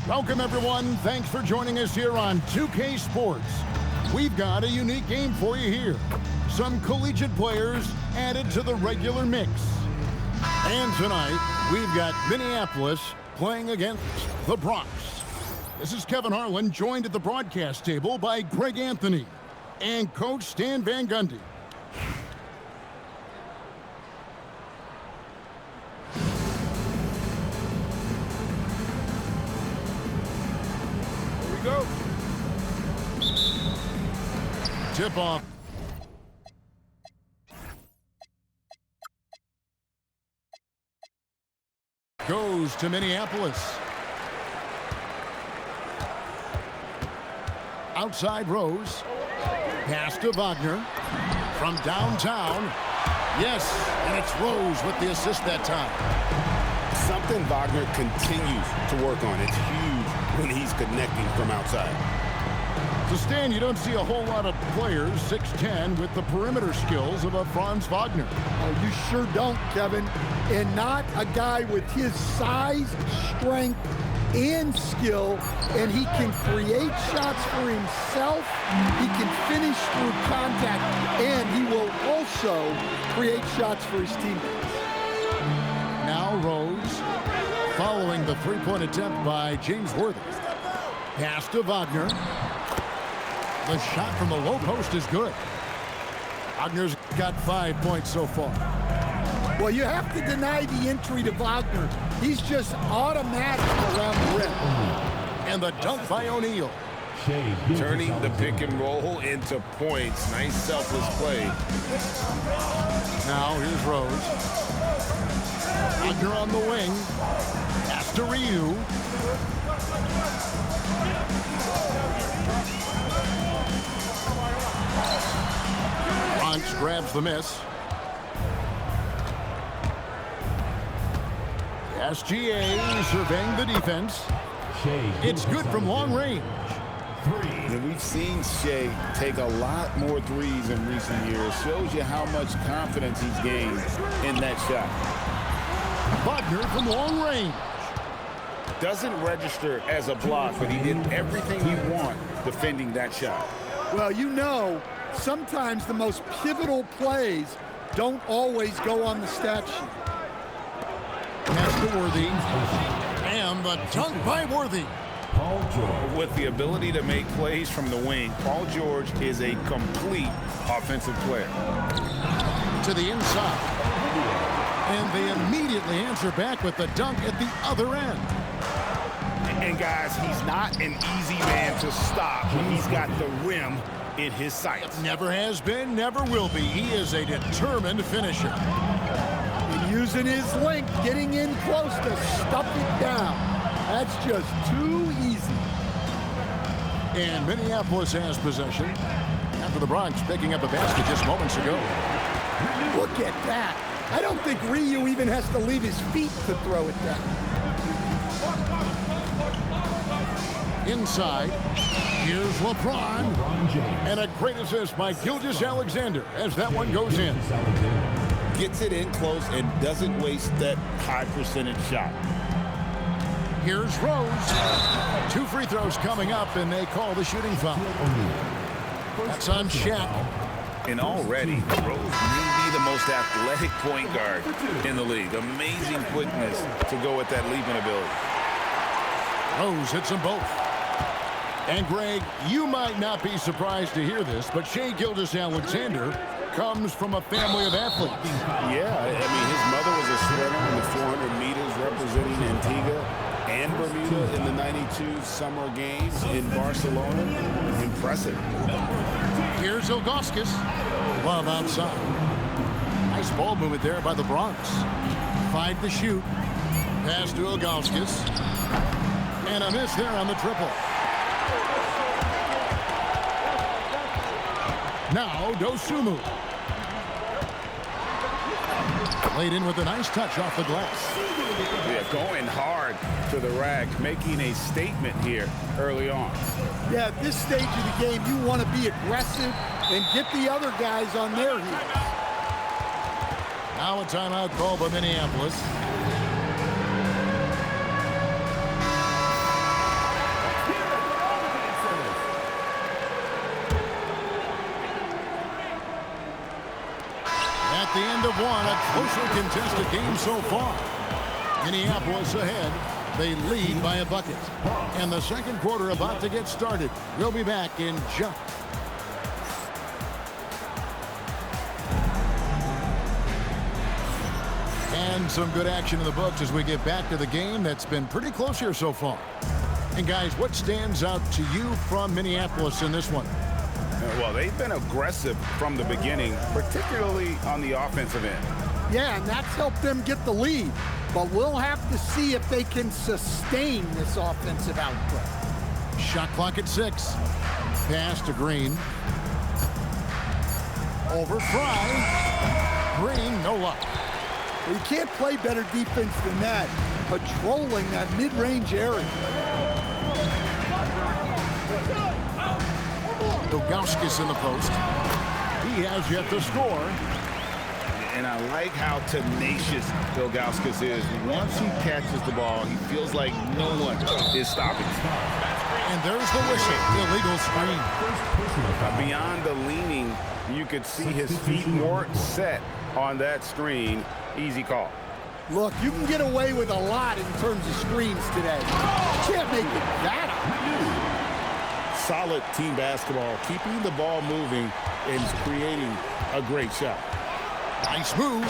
Welcome, everyone. Thanks for joining us here on 2K Sports. We've got a unique game for you here. Some collegiate players added to the regular mix. And tonight, we've got Minneapolis playing against the Bronx. This is Kevin Harlan, joined at the broadcast table by Greg Anthony and Coach Stan Van Gundy. Here we go. Tip off. Goes to Minneapolis. Outside Rose. Pass to Wagner. From downtown. Yes, and it's Rose with the assist that time. Something Wagner continues to work on. It's huge when he's connecting from outside. So, Stan, you don't see a whole lot of players, 6'10", with the perimeter skills of a Franz Wagner. Oh, you sure don't, Kevin. And not a guy with his size, strength, and skill. And he can create shots for himself. He can finish through contact. And he will also create shots for his teammates. Now Rose, following the three-point attempt by James Worthy. Pass to Wagner. The shot from the low post is good. Wagner's got 5 points so far. Well, you have to deny the entry to Wagner. He's just automatic around the rim. And the dunk by O'Neal. Turning the pick and roll into points. Nice selfless play. Now here's Rose. Wagner on the wing. Pass to Ryu. Bronx grabs the miss. SGA surveying the defense. It's good from long range. And we've seen Shea take a lot more threes in recent years. Shows you how much confidence he's gained in that shot. Wagner from long range. Doesn't register as a block, but he did everything he wanted defending that shot. Well, you know, sometimes the most pivotal plays don't always go on the stat sheet. Pass to Worthy. And the dunk by Worthy. With the ability to make plays from the wing, Paul George is a complete offensive player. To the inside. And they immediately answer back with the dunk at the other end. And guys, he's not an easy man to stop when he's got the rim in his sights. Never has been, never will be. He is a determined finisher. And using his length, getting in close to stuff it down. That's just too easy. And Minneapolis has possession after the Bronx picking up a basket just moments ago. Look at that. I don't think Ryu even has to leave his feet to throw it down. Inside, here's LeBron. And a great assist by Gilgeous-Alexander as that one goes in. Gets it in close and doesn't waste that high percentage shot. Here's Rose. 2 free throws coming up, and they call the shooting foul. That's on Shaq. And already, Rose may be the most athletic point guard in the league. Amazing quickness to go with that leaping ability. Rose hits them both. And Greg, you might not be surprised to hear this, but Shai Gilgeous-Alexander comes from a family of athletes. Yeah, I mean, his mother was a swimmer in the 400 meters representing Antigua and Bermuda in the '92 Summer Games in Barcelona. Impressive. Here's Ilgauskas. Love outside. Nice ball movement there by the Bronx. 5 to shoot. Pass to Ilgauskas. And a miss there on the triple. Now Dosunmu. Laid in with a nice touch off the glass. Yeah, going hard to the rack, making a statement here early on. Yeah, at this stage of the game, you want to be aggressive and get the other guys on their heels. Now a timeout call by Minneapolis. closely contested game so far. Minneapolis ahead. They lead by a bucket. And the second quarter about to get started. We'll be back in just. And some good action in the books as we get back to the game that's been pretty close here so far. And guys, what stands out to you from Minneapolis in this one? Well, they've been aggressive from the beginning, particularly on the offensive end. Yeah, and that's helped them get the lead. But we'll have to see if they can sustain this offensive output. Shot clock at 6. Pass to Green. Over Fry. Green, no luck. Well, you can't play better defense than that, patrolling that mid-range area. Ilgauskas in the post. He has yet to score. And I like how tenacious Ilgauskas is. Once he catches the ball, he feels like no one is stopping him. And there's the whistle. Illegal screen. Beyond the leaning, you could see his feet more set on that screen. Easy call. Look, you can get away with a lot in terms of screens today. You can't make it that up. Solid team basketball, keeping the ball moving and creating a great shot. Nice move.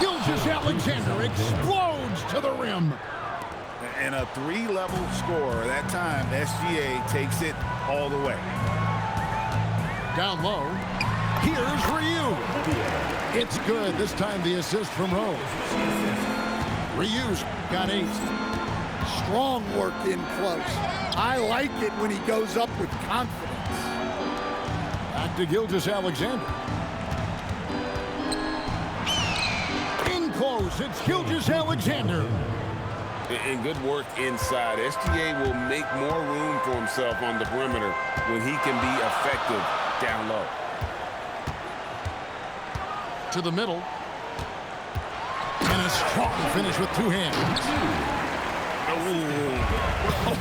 Gilgeous-Alexander explodes to the rim. And a 3-level score. That time, SGA takes it all the way. Down low. Here's Ryu. It's good. This time the assist from Rose. Ryu's got 8. Strong work in close. I like it when he goes up with confidence. Back to Gilgeous-Alexander. Close. It's Gilgeous-Alexander. And good work inside. SGA will make more room for himself on the perimeter when he can be effective down low. To the middle. And a strong finish with 2 hands.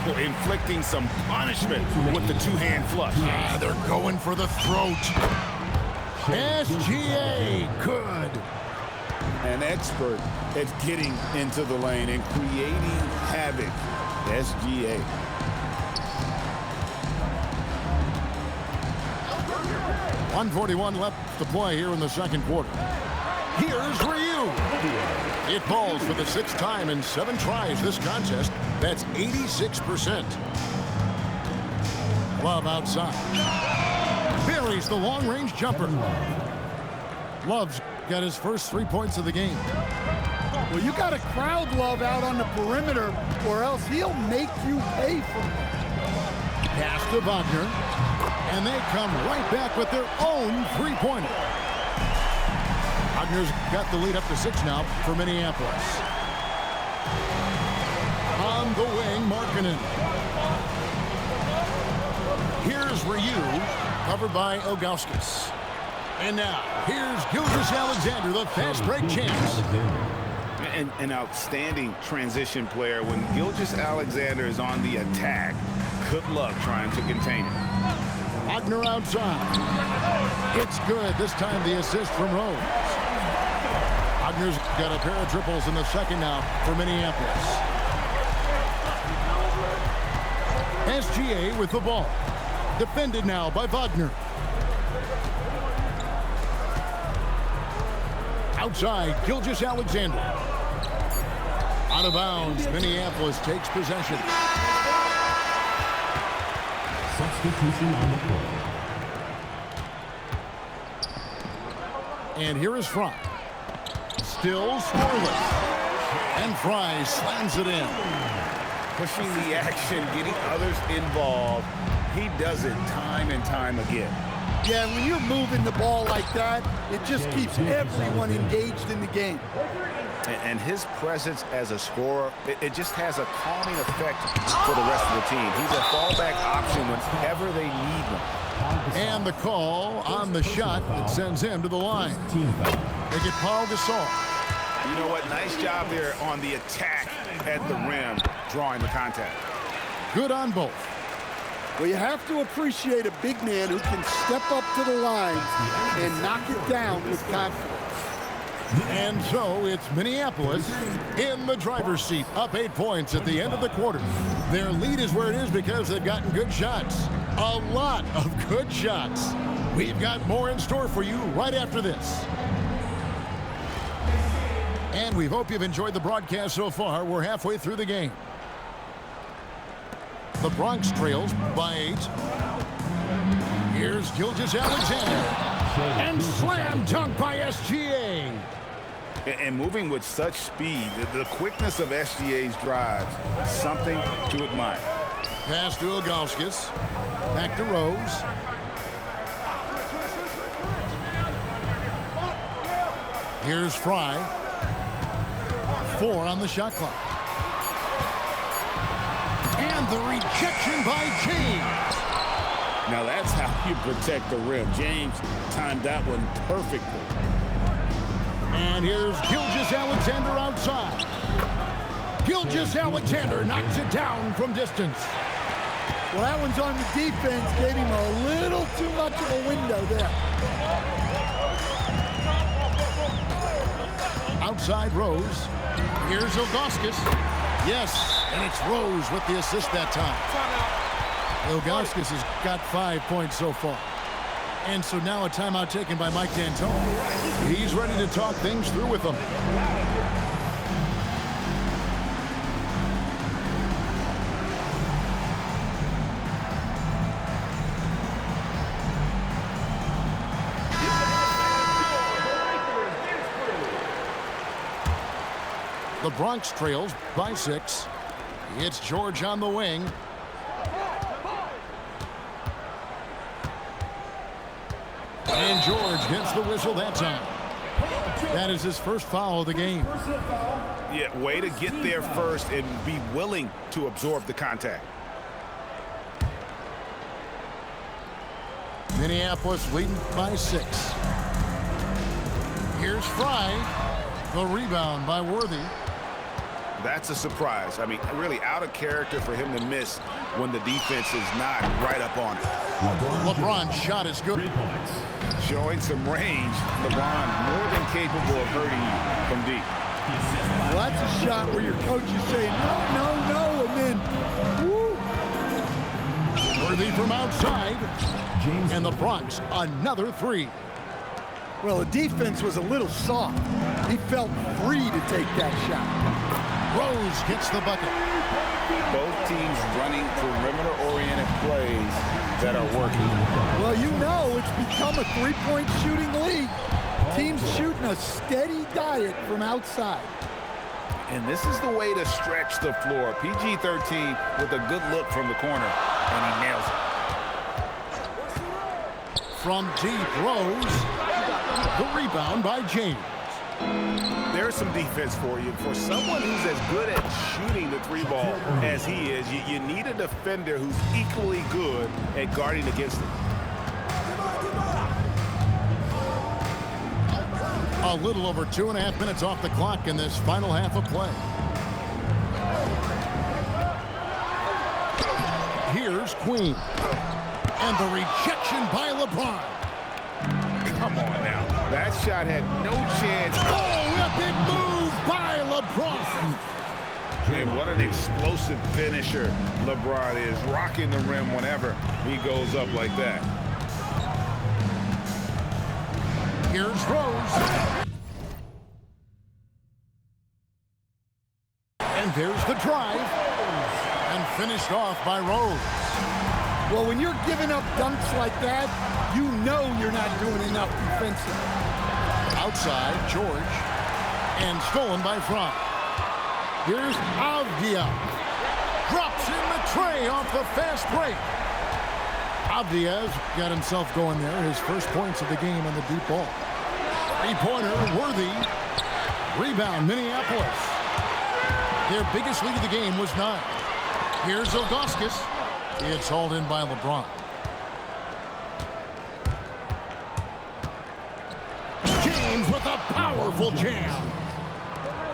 Oh, inflicting some punishment with the 2-hand flush. Yeah, they're going for the throat. SGA, good. An expert at getting into the lane and creating havoc. SGA. .141 left to play here in the second quarter. Here's Ryu. It falls for the 6th time in 7 tries this contest. That's 86%. Love outside. Buries the long-range jumper. Love's got his first 3 points of the game. Well, you got to crowd Love out on the perimeter, or else he'll make you pay for it. Pass to Wagner, and they come right back with their own 3-pointer. Wagner's got the lead up to 6 now for Minneapolis. On the wing, Markkanen. Here's Ryu, covered by Ilgauskas. And now, here's Gilgeous-Alexander, the fast break champs. An outstanding transition player. When Gilgeous-Alexander is on the attack, good luck trying to contain him. Wagner outside. It's good. This time the assist from Rose. Wagner's got a pair of triples in the second now for Minneapolis. SGA with the ball. Defended now by Wagner. Outside, Gilgeous-Alexander. Out of bounds, Minneapolis takes possession. Substitution on the court. And here is Fry. Still scoreless. And Fry slams it in. Pushing the action, getting others involved. He does it time and time again. Yeah, when you're moving the ball like that, it just keeps everyone engaged in the game. And his presence as a scorer, it just has a calming effect for the rest of the team. He's a fallback option whenever they need one. And the call on the shot that sends him to the line. They get Paul Gasol. You know what? Nice job there on the attack at the rim, drawing the contact. Good on both. Well, you have to appreciate a big man who can step up to the line and knock it down with confidence. And so it's Minneapolis in the driver's seat, up 8 points at the end of the quarter. Their lead is where it is because they've gotten good shots. A lot of good shots. We've got more in store for you right after this. And we hope you've enjoyed the broadcast so far. We're halfway through the game. The Bronx trails by 8. Here's Gilgeous-Alexander. And slam dunk by SGA. And moving with such speed, the quickness of SGA's drives, something to admire. Pass to Ilgauskas. Back to Rose. Here's Fry. 4 on the shot clock. And the rejection by James. Now that's how you protect the rim. James timed that one perfectly. And here's Gilgeous-Alexander outside. Gilgeous-Alexander knocks it down from distance. Well, that one's on the defense. Gave him a little too much of a window there. Outside Rose. Here's Ilgauskas. Yes, and it's Rose with the assist that time. Ilgauskas has got 5 points so far. And so now a timeout taken by Mike D'Antoni. He's ready to talk things through with them. The Bronx trails by 6. It's George on the wing. And George gets the whistle that time. That is his first foul of the game. Yeah, way to get there first and be willing to absorb the contact. Minneapolis leading by 6. Here's Fry. The rebound by Worthy. That's a surprise. I mean, really out of character for him to miss when the defense is not right up on it. LeBron's shot is good. Showing some range, LeBron more than capable of hurting you from deep. Well, that's a shot where your coach is saying, no, and then, woo. Worthy from outside. And the Bronx, another 3. Well, the defense was a little soft. He felt free to take that shot. Rose gets the bucket. Both teams running perimeter-oriented plays that are working. Well, you know it's become a three-point shooting league. Teams shooting a steady diet from outside. And this is the way to stretch the floor. PG-13 with a good look from the corner, and he nails it. From deep, Rose. The rebound by James. There's some defense for you. For someone who's as good at shooting the 3-ball as he is, you need a defender who's equally good at guarding against it. A little over 2.5 minutes off the clock in this final half of play. Here's Queen. And the rejection by LeBron. Come on now. That shot had no chance. Oh, epic move by LeBron. And what an explosive finisher LeBron is. Rocking the rim whenever he goes up like that. Here's Rose. And there's the drive. And finished off by Rose. Well, when you're giving up dunks like that, you know you're not doing enough defensively. Outside, George. And stolen by Fry. Here's Avdia. Drops in the tray off the fast break. Diaz got himself going there. His first points of the game on the deep ball. Three-pointer, worthy. Rebound, Minneapolis. Their biggest lead of the game was 9. Here's Ilgauskas. It's hauled in by LeBron. James with a powerful jam.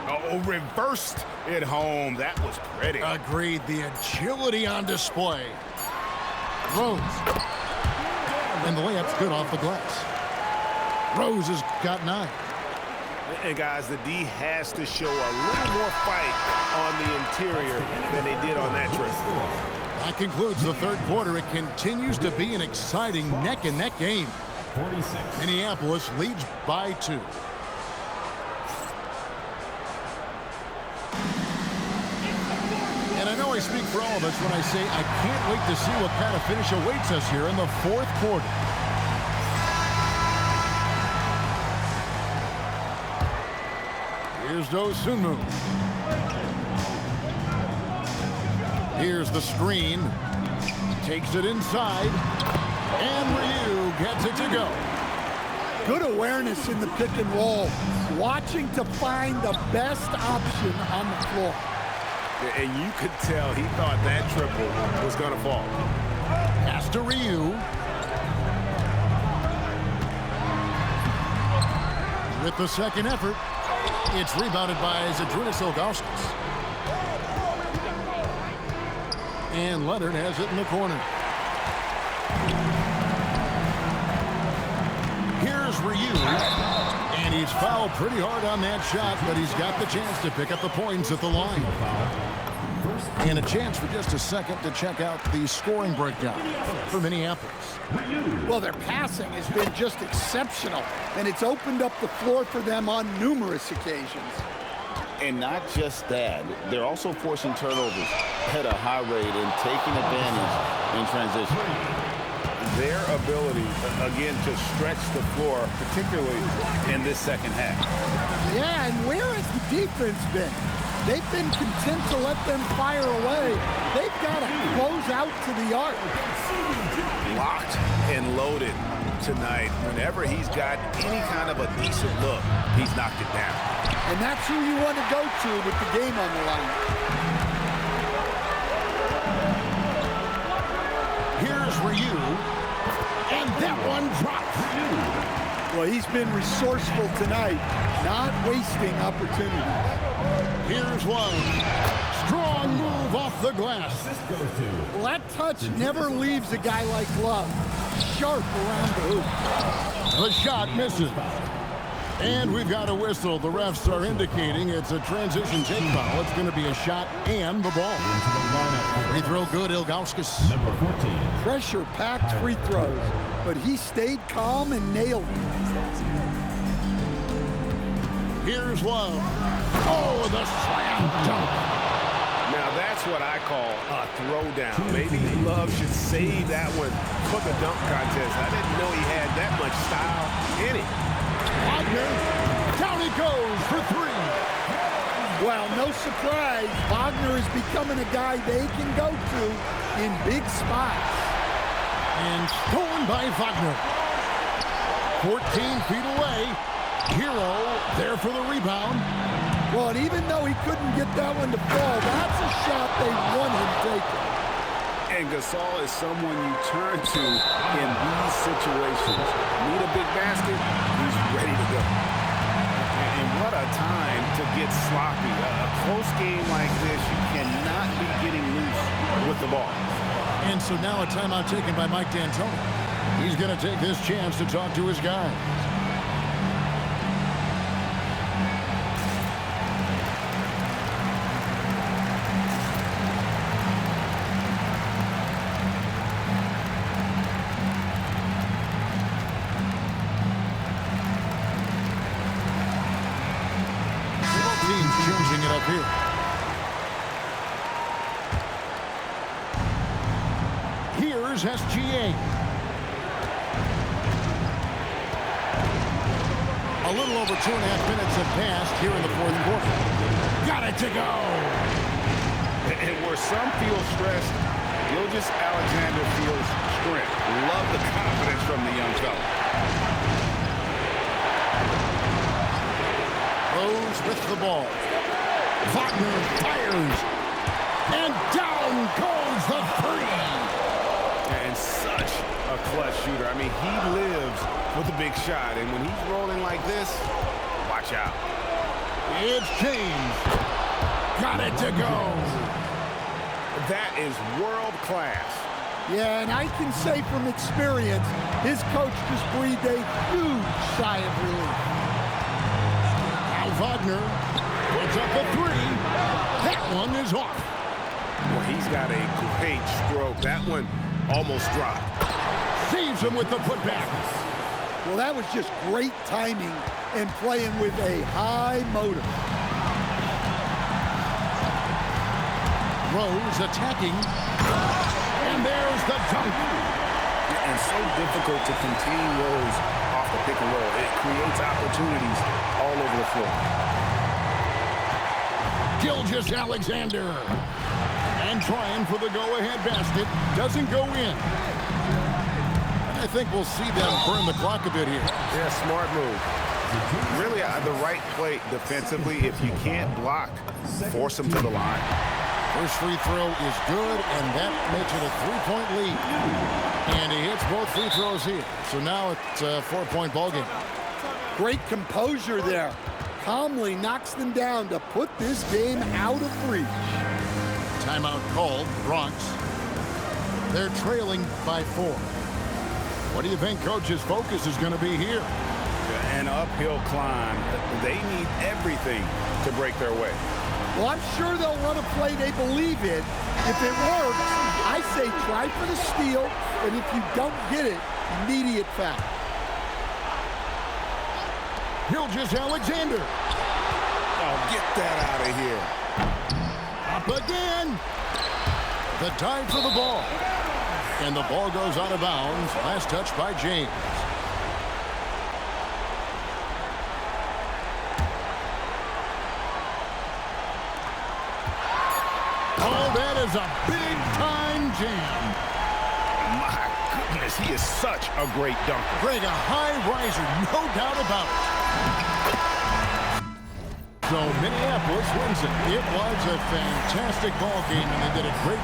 Oh, reversed it home. That was pretty. Agreed. The agility on display. Rose. And the layup's good off the glass. Rose has got 9. And guys, the D has to show a little more fight on the interior than they did on that trip. That concludes the third quarter. It continues to be an exciting neck-and-neck game. 46. Minneapolis leads by 2. And I know I speak for all of us when I say I can't wait to see what kind of finish awaits us here in the fourth quarter. Here's Dosunmu. Here's the screen. Takes it inside. And Ryu gets it to go. Good awareness in the pick and roll. Watching to find the best option on the floor. And you could tell he thought that triple was going to fall. Pass to Ryu. With the second effort, it's rebounded by Zydrunas Ilgauskas. And Leonard has it in the corner. Here's Ryu. And he's fouled pretty hard on that shot, but he's got the chance to pick up the points at the line. And a chance for just a second to check out the scoring breakdown for Minneapolis. Well, their passing has been just exceptional, and it's opened up the floor for them on numerous occasions. And not just that, they're also forcing turnovers at a high rate and taking advantage in transition. Their ability, again, to stretch the floor, particularly in this second half. Yeah, and where has the defense been? They've been content to let them fire away. They've got to close out to the arc. Locked and loaded tonight. Whenever he's got any kind of a decent look, he's knocked it down. And that's who you want to go to with the game on the line. Here's Ryu. And that one drops. Well, he's been resourceful tonight, not wasting opportunities. Here's one. Strong move off the glass. Well, that touch never leaves a guy like Love. Sharp around the hoop. The shot misses. And we've got a whistle. The refs are indicating it's a transition take foul. It's going to be a shot and the ball. Free throw good, Ilgauskas. Number 14. Pressure-packed free throws, but he stayed calm and nailed it. Here's Love. Oh, the slam dunk. Now that's what I call a throwdown. Maybe Love should save that one for the dunk contest. I didn't know he had that much style in it. Wagner, down he goes for 3. Well, no surprise, Wagner is becoming a guy they can go to in big spots. And stolen by Wagner. 14 feet away. Hero there for the rebound. Well, and even though he couldn't get that one to fall, that's a shot they want him taking. And Gasol is someone you turn to in these situations. Need a big basket, he's ready to go. And what a time to get sloppy. A close game like this, you cannot be getting loose with the ball. And so now a timeout taken by Mike D'Antoni. He's going to take this chance to talk to his guys. Changing it up here. Here's SGA. A little over 2.5 minutes have passed here in the fourth quarter. Got it to go. And where some feel stressed, Gilgeous Alexander feels strength. the confidence from the young fella. Rose with the ball. Wagner fires. And down goes the three. And such a clutch shooter. I mean, he lives with a big shot. And when he's rolling like this, watch out. It's James. Got it to go. That is world class. Yeah, and I can say from experience, his coach just breathed a huge sigh of relief. Now Wagner puts up a three. That one is off. Well, he's got a great stroke. That one almost dropped. Saves him with the putback. Well, that was just great timing and playing with a high motor. Rose attacking. And there's the dunk. And so difficult to contain Rose off the pick and roll. It creates opportunities all over the floor. Gilgeous-Alexander. And trying for the go-ahead basket. Doesn't go in. I think we'll see them burn the clock a bit here. Yeah, smart move. Really, the right play defensively. If you can't block, force them to the line. First free throw is good, and that makes it a three-point lead. And he hits both free throws here. So now it's a four-point ballgame. Great composure there. Calmly knocks them down to put this game out of reach. Timeout called, Bronx. They're trailing by 4. What do you think Coach's focus is going to be here? An uphill climb. They need everything to break their way. Well, I'm sure they'll run a play they believe in. If it works, I say try for the steal, and if you don't get it, immediate foul. Gilgeous-Alexander. Oh, get that out of here. Up again. The dive for the ball. And the ball goes out of bounds. Last touch by James. Oh, that is a big-time jam. My goodness, he is such a great dunker. Greg, a high riser, no doubt about it. So Minneapolis wins it. It was a fantastic ball game, and they did a great